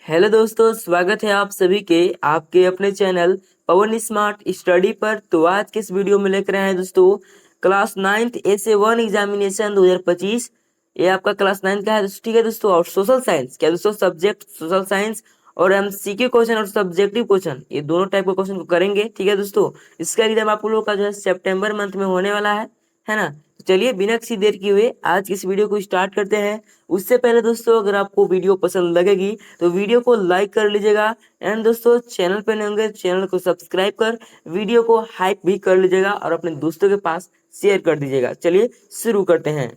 Hello दोस्तों, स्वागत है आप सभी के आपके अपने चैनल पवन स्मार्ट स्टडी पर। तो आज के इस वीडियो में लेकर आए हैं दोस्तों क्लास 9th SA1 एग्जामिनेशन 2025। ये आपका क्लास 9 का है दोस्तों, ठीक है दोस्तों। और सोशल साइंस क्या दोस्तों, सब्जेक्ट सोशल साइंस और MCQ क्वेश्चन और सब्जेक्टिव क्वेश्चन, ये दोनों टाइप के क्वेश्चन को करेंगे, ठीक है दोस्तों। इसका एग्जाम आप लोगों का जो है सितंबर मंथ में होने वाला है ना। तो चलिए बिना किसी देर किए हुए आज की इस वीडियो को स्टार्ट करते हैं। उससे पहले दोस्तों, अगर आपको वीडियो पसंद लगेगी तो वीडियो को लाइक कर लीजिएगा। एंड दोस्तों, चैनल पर नए होंगे चैनल को सब्सक्राइब कर वीडियो को हाइप भी कर लीजिएगा और अपने दोस्तों के पास शेयर कर दीजिएगा। चलिए शुरू करते हैं।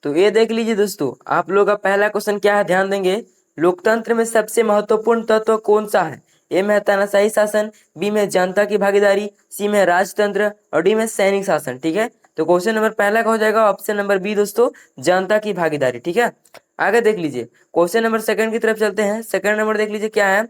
तो ये देख लीजिए दोस्तों, आप लोग का पहला क्वेश्चन क्या है, ध्यान देंगे। लोकतंत्र में सबसे महत्वपूर्ण तत्व कौन सा है? ए में है तानाशाही शासन, बी में जनता की भागीदारी, सी में राजतंत्र और डी में सैनिक शासन, ठीक है। तो क्वेश्चन नंबर पहला का हो जाएगा ऑप्शन नंबर बी दोस्तों, जनता की भागीदारी, ठीक है। आगे देख लीजिए, क्वेश्चन नंबर सेकंड की तरफ चलते हैं। सेकंड नंबर देख लीजिए क्या है।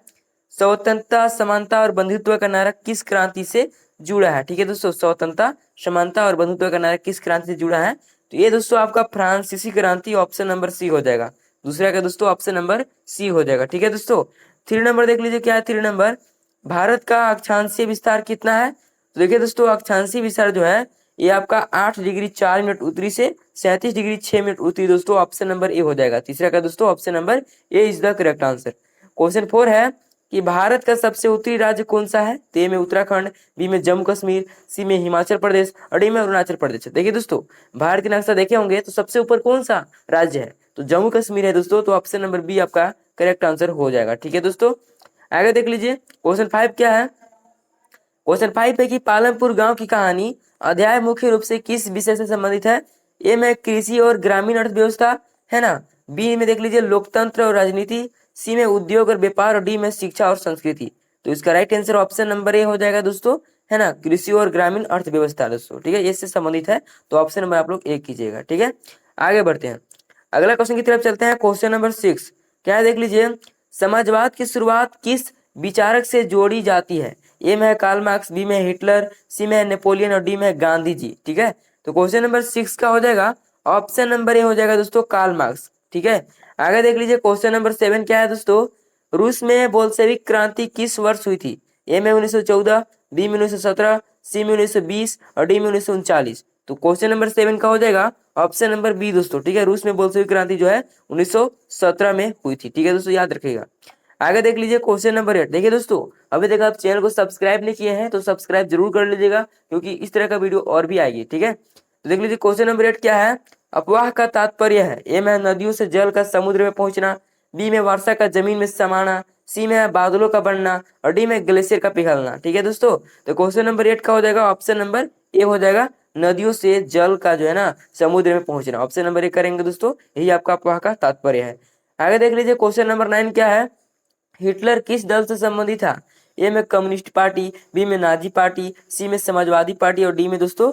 स्वतंत्रता, समानता और बंधुत्व का नारा किस क्रांति से जुड़ा है? ठीक है दोस्तों, स्वतंत्रता, समानता और बंधुत्व का नारा किस क्रांति से जुड़ा है? तो ये दोस्तों आपका फ्रांसीसी क्रांति, ऑप्शन नंबर सी हो जाएगा। दूसरा का दोस्तों ऑप्शन नंबर सी हो जाएगा, ठीक है दोस्तों। थ्री नंबर देख लीजिए क्या है। थ्री नंबर, भारत का अक्षांशीय विस्तार कितना है? तो देखिए दोस्तों, अक्षांशीय विस्तार जो है ये आपका 8 डिग्री 4 मिनट उत्तरी से 37 डिग्री 6 मिनट उत्तरी, दोस्तों ऑप्शन नंबर ए हो जाएगा। तीसरा का दोस्तों option number A is the correct answer. Question 4 है कि भारत का सबसे उत्तरी राज्य कौन सा है? तो ए में उत्तराखंड, बी में जम्मू कश्मीर, सी में हिमाचल प्रदेश और डी में अरुणाचल प्रदेश। देखिए दोस्तों, भारत के नक्शा देखे होंगे तो सबसे ऊपर कौन सा राज्य है? तो जम्मू कश्मीर है दोस्तों। तो ऑप्शन नंबर बी आपका करेक्ट आंसर हो जाएगा, ठीक है दोस्तों। आगे देख लीजिए, क्वेश्चन 5 क्या है। क्वेश्चन 5 है कि पालमपुर गांव की कहानी अध्याय मुख्य रूप से किस विषय से संबंधित है? ए में कृषि और ग्रामीण अर्थव्यवस्था, है ना। बी में देख लीजिए लोकतंत्र और राजनीति, सी में उद्योग और व्यापार और डी में शिक्षा और संस्कृति। तो इसका right answer option number A हो जाएगा दोस्तों, है ना, कृषि और ग्रामीण अर्थव्यवस्था दोस्तों, ठीक है, इससे संबंधित है। तो ऑप्शन नंबर आप लोग ए कीजिएगा, ठीक है। आगे बढ़ते हैं, अगला क्वेश्चन की तरफ चलते हैं। क्वेश्चन नंबर 6 क्या है, देख लीजिए। समाजवाद की शुरुआत किस विचारक से जोड़ी जाती है? ए में है कार्ल मार्क्स, बी में हिटलर, सी में है नेपोलियन और डी में है गांधी जी, ठीक है। तो क्वेश्चन नंबर 6 का हो जाएगा ऑप्शन नंबर ए हो जाएगा दोस्तों, कार्ल मार्क्स, ठीक है। आगे देख लीजिए, क्वेश्चन नंबर 7 क्या है दोस्तों। रूस में बोल्शेविक क्रांति किस वर्ष हुई थी? ए में 1914, बी में 1917, सी में 1920 और डी में 1939। तो क्वेश्चन नंबर 7 का हो जाएगा ऑप्शन नंबर बी दोस्तों, ठीक है। रूस में बोल्शेविक क्रांति जो है 1917 में हुई थी, ठीक है दोस्तों, याद रखिएगा। आगे देख लीजिए क्वेश्चन नंबर 8। देखिए दोस्तों, अभी तक आप चैनल को सब्सक्राइब नहीं किए हैं तो सब्सक्राइब जरूर कर लीजिएगा, क्योंकि इस तरह का वीडियो और भी आएगी, ठीक है। तो देख लीजिए क्वेश्चन नंबर 8 क्या है। अफवाह का तात्पर्य है? ए में नदियों से जल का समुद्र में पहुंचना, बी में वर्षा का जमीन में समाना, सी में बादलों का बनना और डी में ग्लेशियर का पिघलना, ठीक है दोस्तों। तो क्वेश्चन नंबर 8 का हो जाएगा ऑप्शन नंबर ए हो जाएगा, नदियों से जल का जो है ना समुद्र में पहुंचना। ऑप्शन नंबर ए करेंगे दोस्तों, यही आपका अफवाह का तात्पर्य है। आगे देख लीजिए क्वेश्चन नंबर 9 क्या है। हिटलर किस दल से संबंधित था? ए में कम्युनिस्ट पार्टी, बी में नाजी पार्टी, सी में समाजवादी पार्टी और डी में दोस्तों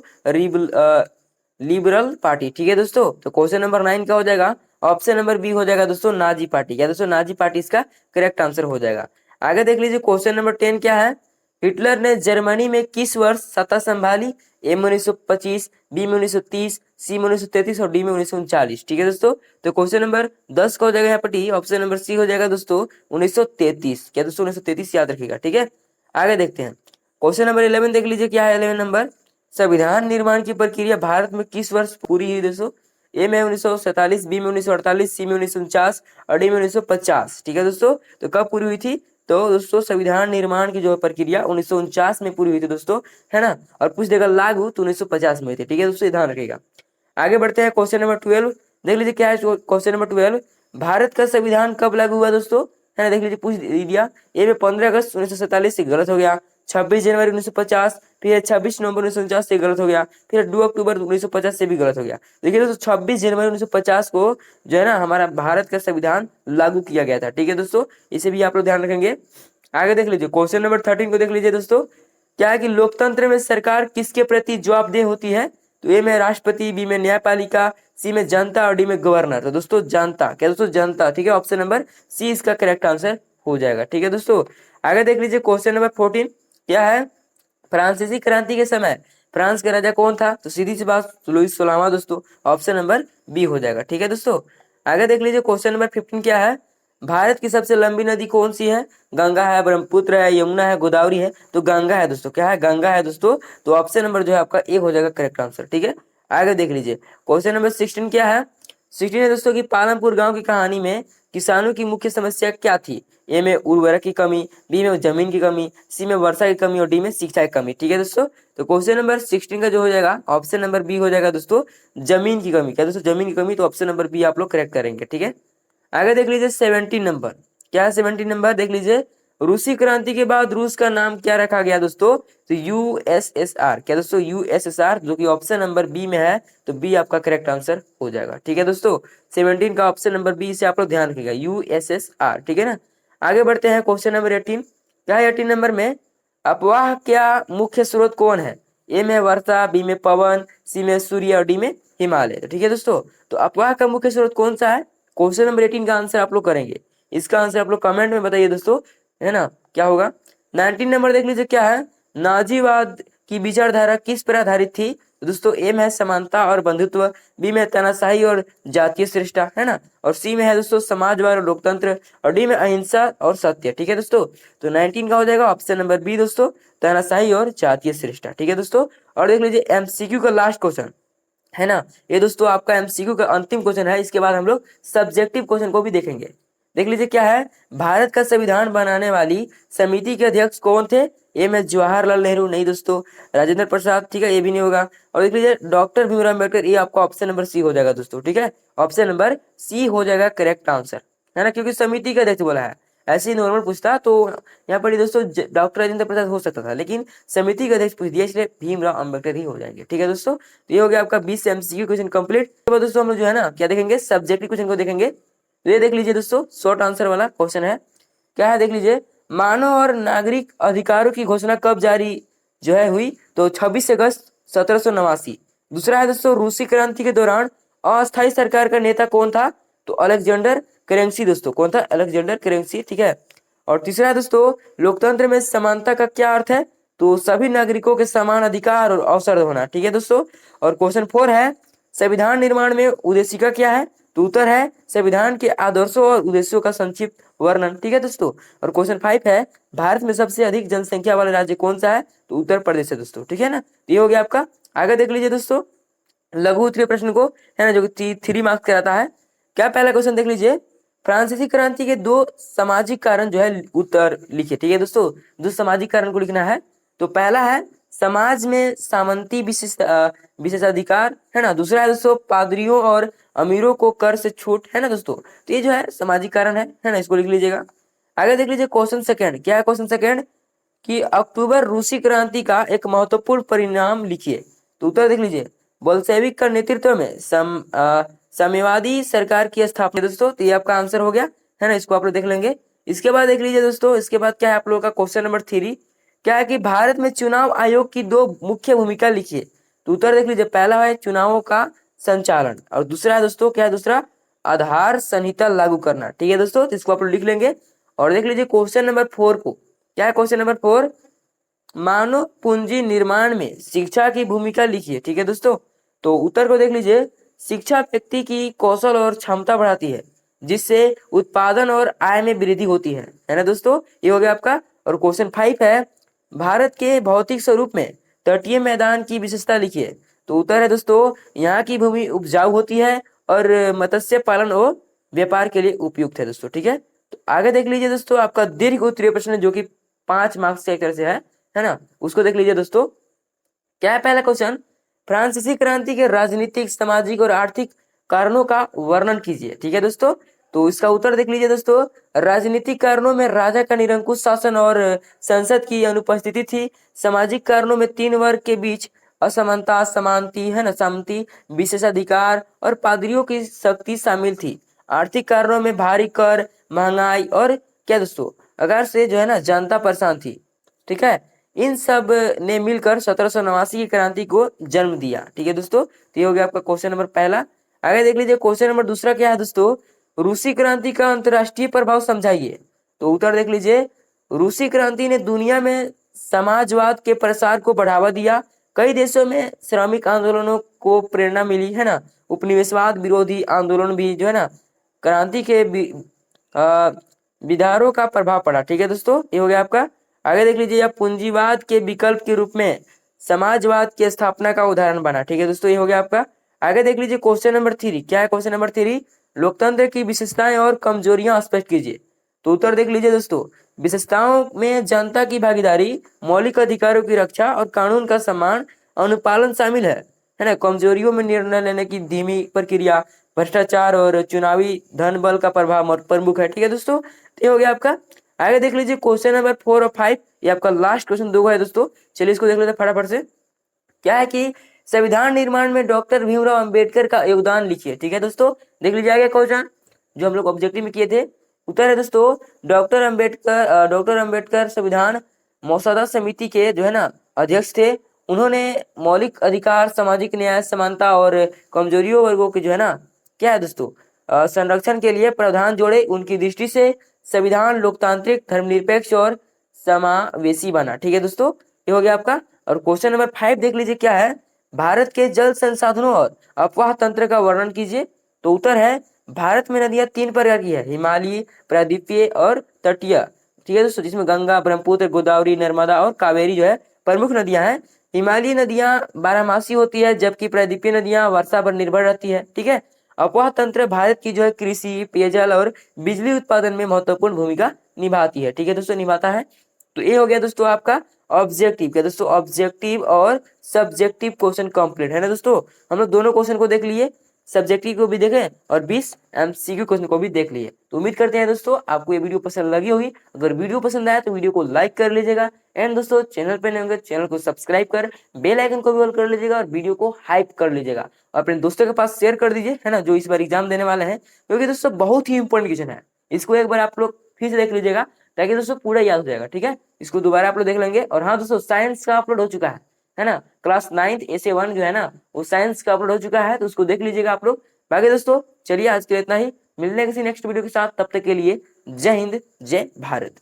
लिबरल पार्टी, ठीक है दोस्तों। तो क्वेश्चन नंबर 9 का हो जाएगा ऑप्शन नंबर बी हो जाएगा दोस्तों, नाजी पार्टी। क्या दोस्तों, नाजी पार्टी इसका करेक्ट आंसर हो जाएगा। आगे देख लीजिए क्वेश्चन नंबर 10 क्या है। हिटलर ने जर्मनी में किस वर्ष सत्ता संभाली? ए में 1925, बी में 1930, सी में 1933 और डी में 1939, ठीक है दोस्तों। तो क्वेश्चन नंबर 10 का हो जाएगा यहाँ पर टी, ऑप्शन नंबर सी हो जाएगा दोस्तों 1933। क्या दोस्तों, 1933 याद रखिएगा, ठीक है। आगे देखते हैं, क्वेश्चन नंबर 11 देख लीजिए क्या है। 11 नंबर, संविधान निर्माण की प्रक्रिया भारत में किस वर्ष पूरी हुई दोस्तों? ए में 1947, बी में 1948, सी में 1949 और डी में 1950, ठीक है दोस्तों। तो कब पूरी हुई थी? तो दोस्तों संविधान निर्माण की जो प्रक्रिया 1949 में पूरी हुई थी दोस्तों, है ना। और कुछ जगह लागू तो 1950 में हुई थी, ठीक है दोस्तों, ध्यान रखिएगा। आगे बढ़ते हैं, क्वेश्चन नंबर 12 देख लीजिए क्या है। क्वेश्चन नंबर 12, भारत का संविधान कब लागू हुआ दोस्तों, है ना। देख लीजिए, पूछ दिया। ए में 15 अगस्त 1947 से गलत हो गया, 26 जनवरी 1950, फिर 26 नवंबर 1949 से गलत हो गया, फिर 2 अक्टूबर 1950 से भी गलत हो गया। देखिए दोस्तों, 26 जनवरी 1950 को जो है ना हमारा भारत का संविधान लागू किया गया था, ठीक है दोस्तों, इसे भी आप लोग ध्यान रखेंगे। आगे देख लीजिए क्वेश्चन नंबर 13 को देख लीजिए दोस्तों, क्या है कि लोकतंत्र में सरकार किसके प्रति जवाबदेह होती है? तो ए में राष्ट्रपति, बी में न्यायपालिका, सी में जनता और डी में गवर्नर। तो दोस्तों जनता, क्या दोस्तों, जनता, ठीक है। ऑप्शन नंबर सी इसका करेक्ट आंसर हो जाएगा, ठीक है दोस्तों। आगे देख लीजिए क्वेश्चन नंबर 14 क्या है। फ्रांसीसी क्रांति के समय फ्रांस का राजा कौन था? तो सीधी सी बात, लुईस 16वां दोस्तों, ऑप्शन नंबर बी हो जाएगा, ठीक है दोस्तों। आगे देख लीजिए क्वेश्चन नंबर 15 क्या है। भारत की सबसे लंबी नदी कौन सी है? गंगा है, ब्रह्मपुत्र है, यमुना है, गोदावरी है। तो गंगा है दोस्तों। क्या है? गंगा है दोस्तों। तो ऑप्शन नंबर जो है आपका ए हो जाएगा करेक्ट आंसर। ठीक है, आगे देख लीजिए। क्वेश्चन नंबर 16 क्या है? 16 है दोस्तों कि पालमपुर गांव की कहानी में किसानों की मुख्य समस्या क्या थी? ए में उर्वरक की कमी, बी में जमीन की कमी, सी में वर्षा की कमी और डी में शिक्षा की कमी। ठीक है दोस्तों, तो क्वेश्चन नंबर 16 का जो हो जाएगा ऑप्शन नंबर बी हो जाएगा दोस्तों, जमीन की कमी। क्या दोस्तों? जमीन की कमी। तो ऑप्शन नंबर बी आप लोग करेक्ट करेंगे। ठीक है, आगे देख लीजिए 17 नंबर। क्या है 17 नंबर? देख लीजिए, रूसी क्रांति के बाद रूस का नाम क्या रखा गया दोस्तों? तो यूएसएसआर। क्या दोस्तों? यूएसएसआर, जो कि ऑप्शन नंबर बी में है। तो बी आपका करेक्ट आंसर हो जाएगा। ठीक है दोस्तों, 17 का ऑप्शन नंबर बी से आप लोग ध्यान रखिएगा, यूएसएसआर। ठीक है ना, आगे बढ़ते हैं क्वेश्चन नंबर 18। क्या है 18 नंबर में? अफवाह क्या मुख्य स्रोत कौन है? ए में वर्षा, बी में पवन, सी में सूर्य और डी में हिमालय। तो ठीक है दोस्तों, तो अफवाह का मुख्य स्रोत कौन सा है? क्वेश्चन नंबर 18 का आंसर आप लोग करेंगे। इसका आंसर आप लोग कमेंट में बताइए दोस्तों, है ना, क्या होगा? 19 नंबर देख लीजिए। क्या है? नाजीवाद की विचारधारा किस पर आधारित थी? तो दोस्तों ए में है समानता और बंधुत्व, बी में तानाशाही और जातीय श्रेष्ठता, है ना, और सी में है दोस्तों समाजवाद और लोकतंत्र, और डी में अहिंसा और सत्य। ठीक है दोस्तों, तो 19 का हो जाएगा ऑप्शन नंबर बी दोस्तों, तानाशाही और जातीय श्रेष्ठता। ठीक है दोस्तों, और देख लीजिए एमसीक्यू का लास्ट क्वेश्चन, है ना, ये दोस्तों आपका एमसीक्यू का अंतिम क्वेश्चन है। इसके बाद हम लोग सब्जेक्टिव क्वेश्चन को भी देखेंगे। देख लीजिए क्या है? भारत का संविधान बनाने वाली समिति के अध्यक्ष कौन थे? ए में जवाहरलाल नेहरू, नहीं दोस्तों, राजेंद्र प्रसाद। ठीक है, ये भी नहीं होगा। और देख लीजिए डॉक्टर भीमराव अम्बेडकर, ये आपका ऑप्शन नंबर सी हो जाएगा दोस्तों। ठीक है, ऑप्शन नंबर सी हो जाएगा करेक्ट आंसर, है ना, क्योंकि समिति का अध्यक्ष बोला है। ऐसे ही नॉर्मल पूछता तो यहाँ पर दोस्तों डॉक्टर राजेंद्र प्रसाद हो सकता था, लेकिन समिति का अध्यक्ष पूछ दिया, इसलिए भीमराव अम्बेडकर ही हो जाएंगे। ठीक है दोस्तों, तो ये हो गया आपका 20 एमसीक्यू क्वेश्चन कंप्लीट। तो बाद दोस्तों हम लोग जो है ना क्या देखेंगे? सब्जेक्टिव क्वेश्चन को देखेंगे। तो ये देख लीजिए दोस्तों, शॉर्ट आंसर वाला क्वेश्चन है। क्या है? देख लीजिए, मानव और नागरिक अधिकारों की घोषणा कब जारी जो है हुई? तो 26 अगस्त 1789। दूसरा है दोस्तों, रूसी क्रांति के दौरान अस्थायी सरकार का नेता कौन था? तो अलेक्जेंडर करेंसी दोस्तों। कौन था? Alexander currency. ठीक है, और तीसरा है दोस्तों, लोकतंत्र में समानता का क्या अर्थ है? तो सभी नागरिकों के समान अधिकार और अवसर होना। ठीक है दोस्तों, और क्वेश्चन 4 है, संविधान निर्माण में उद्देशिका क्या है? तो उत्तर है संविधान के आदर्शों और उद्देश्यों का संक्षिप्त वर्णन। ठीक है दोस्तों, और क्वेश्चन 5 है, भारत में सबसे अधिक जनसंख्या वाला राज्य कौन सा है? तो उत्तर प्रदेश है दोस्तों। ठीक है ना, तो ये हो गया आपका। आगे देख लीजिए दोस्तों लघु उत्तरीय प्रश्न को, है ना, जो कि 3 मार्क्स का आता है। क्या पहला क्वेश्चन देख लीजिए, फ्रांसीसी क्रांति के 2 सामाजिक कारण जो है उत्तर लिखिए। ठीक है दोस्तों, 2 सामाजिक कारण को लिखना है। तो पहला है समाज में सामंती विशेषाधिकार, है ना। दूसरा है दोस्तों पादरियों और अमीरों को कर से छूट, है ना दोस्तों। तो ये जो है सामाजिक कारण है ना, इसको लिख लीजिएगा। आगे देख लीजिए क्वेश्चन सेकंड। क्या है क्वेश्चन सेकंड? कि अक्टूबर रूसी क्रांति का एक महत्वपूर्ण परिणाम लिखिए। तो उत्तर देख लीजिए, बोल्शेविक का नेतृत्व में साम्यवादी सरकार की स्थापना। दोस्तों तो ये आपका आंसर हो गया, है ना, इसको आप लोग देख लेंगे। इसके बाद देख लीजिए दोस्तों, इसके बाद क्या है आप लोगों का क्वेश्चन नंबर 3। क्या है कि भारत में चुनाव आयोग की 2 मुख्य भूमिका लिखिए। तो उत्तर देख लीजिए, पहला है चुनावों का संचालन, और दूसरा है दोस्तों, क्या है दूसरा? आधार संहिता लागू करना। ठीक है दोस्तों, तो इसको आप लोग लिख लेंगे। और देख लीजिए क्वेश्चन नंबर 4 को। क्या है क्वेश्चन नंबर 4? मानव पूंजी निर्माण में शिक्षा की भूमिका लिखिए। ठीक है दोस्तों, तो उत्तर को देख लीजिए, शिक्षा व्यक्ति की कौशल और क्षमता बढ़ाती है, जिससे उत्पादन और आय में वृद्धि होती है ना दोस्तों। ये हो गया आपका। और क्वेश्चन 5 है, भारत के भौतिक स्वरूप में तटीय मैदान की विशेषता लिखिए। तो उत्तर है दोस्तों, यहाँ की भूमि उपजाऊ होती है और मत्स्य पालन और व्यापार के लिए उपयुक्त है दोस्तों। ठीक है, तो आगे देख लीजिए दोस्तों, आपका दीर्घ उत्तरीय प्रश्न जो कि 5 मार्क्स के एक तरह से है ना, उसको देख लीजिए दोस्तों। क्या है पहला क्वेश्चन? फ्रांसीसी क्रांति के राजनीतिक, सामाजिक और आर्थिक कारणों का वर्णन कीजिए। ठीक है दोस्तों, तो इसका उत्तर देख लीजिए दोस्तों, राजनीतिक कारणों में राजा का निरंकुश शासन और संसद की अनुपस्थिति थी। सामाजिक कारणों में 3 वर्ग के बीच असमानता, समानती, है ना, समती, विशेषाधिकार और पादरियों की शक्ति शामिल थी। आर्थिक कारणों में भारी कर, महंगाई और क्या दोस्तों, अगर से जो है ना जनता परेशान थी। ठीक है, इन सब ने मिलकर 1789 की क्रांति को जन्म दिया। ठीक है दोस्तों, तो ये हो गया आपका क्वेश्चन नंबर पहला। आगे देख लीजिए क्वेश्चन नंबर दूसरा क्या है दोस्तों, रूसी क्रांति का अंतरराष्ट्रीय प्रभाव समझाइए। तो उत्तर देख लीजिए, रूसी क्रांति ने दुनिया में समाजवाद के प्रसार को बढ़ावा दिया। कई देशों में श्रमिक आंदोलनों को प्रेरणा मिली, है ना। उपनिवेशवाद विरोधी आंदोलन भी जो है ना क्रांति के विधारों का प्रभाव पड़ा। ठीक है दोस्तों, ये हो गया आपका। आगे देख लीजिए, आप पूंजीवाद के विकल्प के रूप में समाजवाद की स्थापना का उदाहरण बना। ठीक है दोस्तों, ये हो गया आपका। आगे देख लीजिए क्वेश्चन नंबर 3, क्या है क्वेश्चन नंबर 3, लोकतंत्र की विशेषताएं और कमजोरियां स्पष्ट कीजिए। तो उत्तर देख लीजिए दोस्तों, विशेषताओं में जनता की भागीदारी, मौलिक अधिकारों की रक्षा और कानून का सम्मान, अनुपालन शामिल है ना। कमजोरियों में निर्णय लेने की धीमी प्रक्रिया, भ्रष्टाचार और चुनावी धन बल का प्रभाव प्रमुख है। ठीक है दोस्तों, तो ये हो गया आपका। आगे देख लीजिए क्वेश्चन नंबर 4 और 5, ये आपका लास्ट क्वेश्चन 2 है दोस्तों। चलिए इसको देख लेते हैं फटाफट से। क्या है कि संविधान निर्माण में डॉक्टर भीमराव अंबेडकर का योगदान लिखिए। ठीक है दोस्तों, देख लीजिए आगे क्वेश्चन जो हम लोग ऑब्जेक्टिव में किए थे। उत्तर है दोस्तों, डॉक्टर अंबेडकर संविधान मसौदा समिति के जो है ना अध्यक्ष थे। उन्होंने मौलिक अधिकार, सामाजिक न्याय, समानता और कमजोरियों वर्गों के जो है ना क्या है दोस्तों संरक्षण के लिए प्रावधान जोड़े। उनकी दृष्टि से संविधान लोकतांत्रिक, धर्मनिरपेक्ष और समावेशी बना। ठीक है दोस्तों, ये हो गया आपका। और क्वेश्चन नंबर 5 देख लीजिए, क्या है, भारत के जल संसाधनों और अफवाह तंत्र का वर्णन कीजिए। तो उत्तर है, भारत में नदियां 3 प्रकार की है, हिमालयी, प्रायद्वीपीय और तटीय। ठीक है दोस्तों, जिसमें गंगा, ब्रह्मपुत्र, गोदावरी, नर्मदा और कावेरी जो है प्रमुख नदियां हैं। हिमालयी नदियां बारहमासी होती है, जबकि प्रायद्वीपीय नदियां वर्षा पर निर्भर रहती है। ठीक है, अफवाह तंत्र भारत की जो है कृषि, पेयजल और बिजली उत्पादन में महत्वपूर्ण भूमिका निभाती है। ठीक है दोस्तों, निभाता है। तो ये हो गया दोस्तों आपका ऑब्जेक्टिव। क्या दोस्तों, ऑब्जेक्टिव और सब्जेक्टिव क्वेश्चन कंप्लीट है ना दोस्तों। हम लोग दोनों क्वेश्चन को देख लिए, सब्जेक्टिव को भी देखें और 20 एमसीक्यू क्वेश्चन को भी देख लिए। तो उम्मीद करते हैं दोस्तों आपको ये वीडियो पसंद लगी होगी। अगर वीडियो पसंद आया तो वीडियो को लाइक कर लीजिएगा, एंड दोस्तों चैनल पे नए होंगे चैनल को सब्सक्राइब कर बेल आइकन को भी ऑल कर लीजिएगा और वीडियो को हाइप कर लीजिएगा और अपने दोस्तों के पास शेयर कर दीजिए, है ना, जो इस बार एग्जाम देने वाले हैं। क्योंकि दोस्तों बहुत ही इंपॉर्टेंट क्वेश्चन है, इसको एक बार आप लोग फिर से देख लीजिएगा ताकि दोस्तों पूरा याद हो जाएगा। ठीक है, इसको दोबारा आप लोग देख लेंगे। और हाँ दोस्तों, साइंस का अपलोड हो चुका है ना, क्लास 9th ऐसे 1 जो है ना वो साइंस का अपलोड हो चुका है, तो उसको देख लीजिएगा आप लोग। बाकी दोस्तों चलिए आज के लिए इतना ही, मिलने किसी नेक्स्ट वीडियो के साथ, तब तक के लिए जय हिंद, जय भारत।